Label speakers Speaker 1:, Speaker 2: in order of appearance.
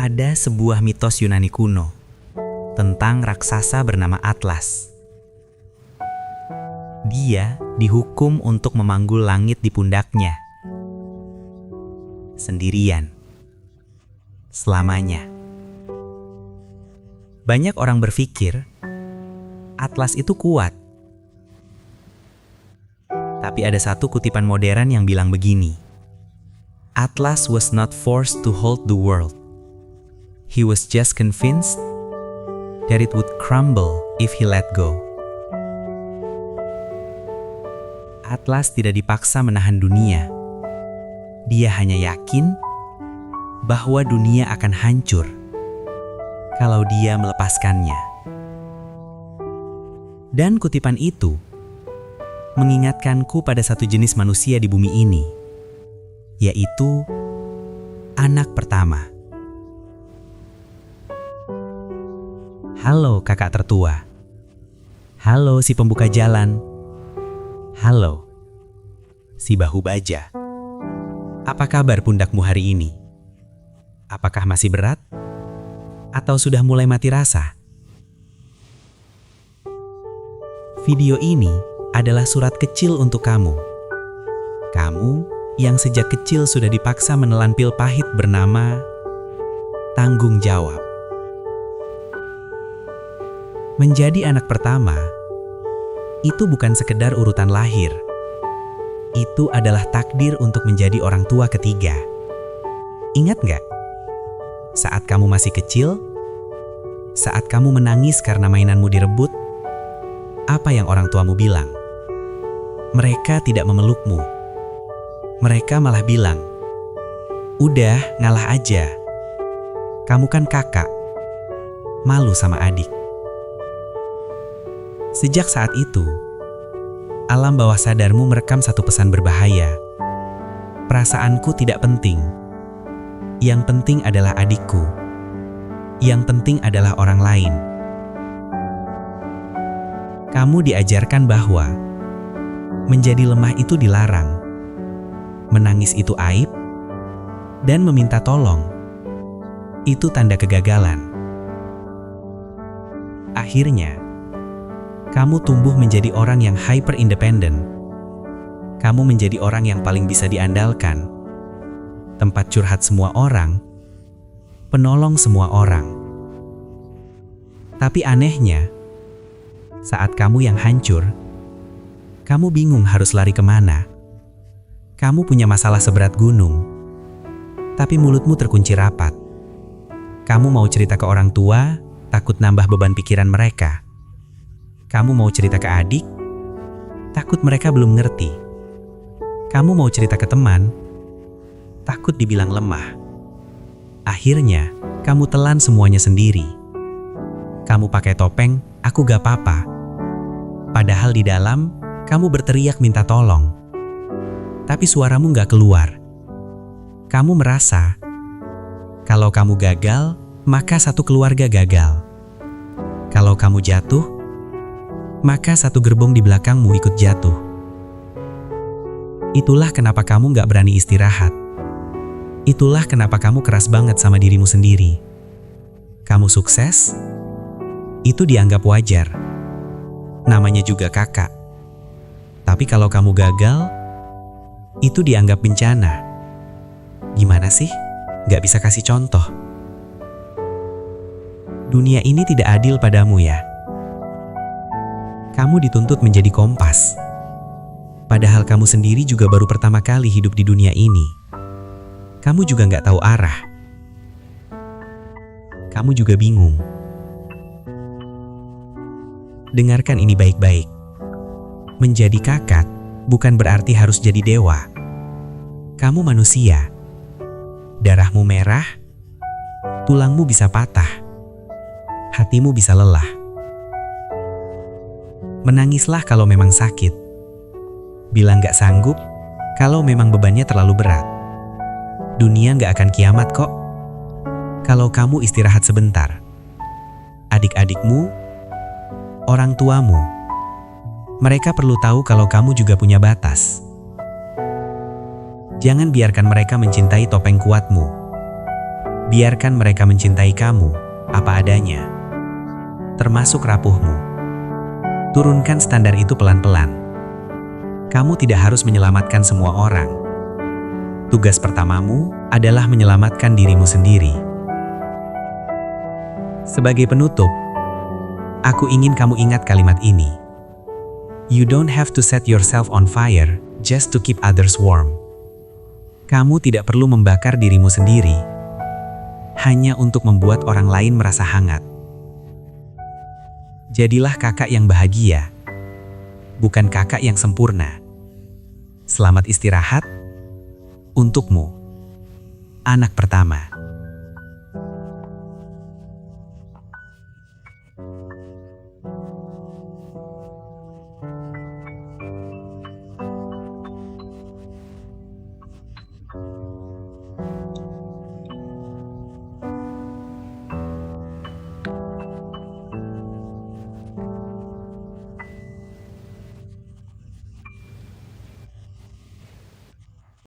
Speaker 1: Ada sebuah mitos Yunani kuno tentang raksasa bernama Atlas. Dia dihukum untuk memanggul langit di pundaknya, sendirian, selamanya. Banyak orang berpikir Atlas itu kuat. Tapi ada satu kutipan modern yang bilang begini, Atlas was not forced to hold the world. He was just convinced that it would crumble if he let go. Atlas tidak dipaksa menahan dunia. Dia hanya yakin bahwa dunia akan hancur kalau dia melepaskannya. Dan kutipan itu mengingatkanku pada satu jenis manusia di bumi ini, yaitu anak pertama. Halo kakak tertua. Halo si pembuka jalan. Halo si bahu baja. Apa kabar pundakmu hari ini? Apakah masih berat? Atau sudah mulai mati rasa? Video ini adalah surat kecil untuk kamu. Kamu yang sejak kecil sudah dipaksa menelan pil pahit bernama tanggung jawab. Menjadi anak pertama, itu bukan sekedar urutan lahir. Itu adalah takdir untuk menjadi orang tua ketiga. Ingat nggak? Saat kamu masih kecil, saat kamu menangis karena mainanmu direbut, apa yang orang tuamu bilang? Mereka tidak memelukmu. Mereka malah bilang, "Udah, ngalah aja. Kamu kan kakak. Malu sama adik." Sejak saat itu, alam bawah sadarmu merekam satu pesan berbahaya. Perasaanku tidak penting. Yang penting adalah adikku. Yang penting adalah orang lain. Kamu diajarkan bahwa menjadi lemah itu dilarang, menangis itu aib, dan meminta tolong itu tanda kegagalan. Akhirnya, kamu tumbuh menjadi orang yang hyper independent. Kamu menjadi orang yang paling bisa diandalkan, tempat curhat semua orang, penolong semua orang. Tapi anehnya, saat kamu yang hancur, kamu bingung harus lari kemana. Kamu punya masalah seberat gunung, tapi mulutmu terkunci rapat. Kamu mau cerita ke orang tua, takut nambah beban pikiran mereka. Kamu mau cerita ke adik, takut mereka belum ngerti. Kamu mau cerita ke teman, takut dibilang lemah. Akhirnya, kamu telan semuanya sendiri. Kamu pakai topeng, aku gak apa-apa. Padahal di dalam, kamu berteriak minta tolong. Tapi suaramu gak keluar. Kamu merasa, kalau kamu gagal, maka satu keluarga gagal. Kalau kamu jatuh, maka satu gerbong di belakangmu ikut jatuh. Itulah kenapa kamu gak berani istirahat. Itulah kenapa kamu keras banget sama dirimu sendiri. Kamu sukses, itu dianggap wajar. Namanya juga kakak. Tapi kalau kamu gagal, itu dianggap bencana. Gimana sih? Gak bisa kasih contoh. Dunia ini tidak adil padamu ya. Kamu dituntut menjadi kompas. Padahal kamu sendiri juga baru pertama kali hidup di dunia ini. Kamu juga nggak tahu arah. Kamu juga bingung. Dengarkan ini baik-baik. Menjadi kakak bukan berarti harus jadi dewa. Kamu manusia. Darahmu merah, tulangmu bisa patah, hatimu bisa lelah. Menangislah kalau memang sakit. Bilang gak sanggup kalau memang bebannya terlalu berat. Dunia gak akan kiamat kok kalau kamu istirahat sebentar. Adik-adikmu, orang tuamu, mereka perlu tahu kalau kamu juga punya batas. Jangan biarkan mereka mencintai topeng kuatmu. Biarkan mereka mencintai kamu apa adanya, termasuk rapuhmu. Turunkan standar itu pelan-pelan. Kamu tidak harus menyelamatkan semua orang. Tugas pertamamu adalah menyelamatkan dirimu sendiri. Sebagai penutup, aku ingin kamu ingat kalimat ini. You don't have to set yourself on fire just to keep others warm. Kamu tidak perlu membakar dirimu sendiri hanya untuk membuat orang lain merasa hangat. Jadilah kakak yang bahagia, bukan kakak yang sempurna. Selamat istirahat untukmu, anak pertama.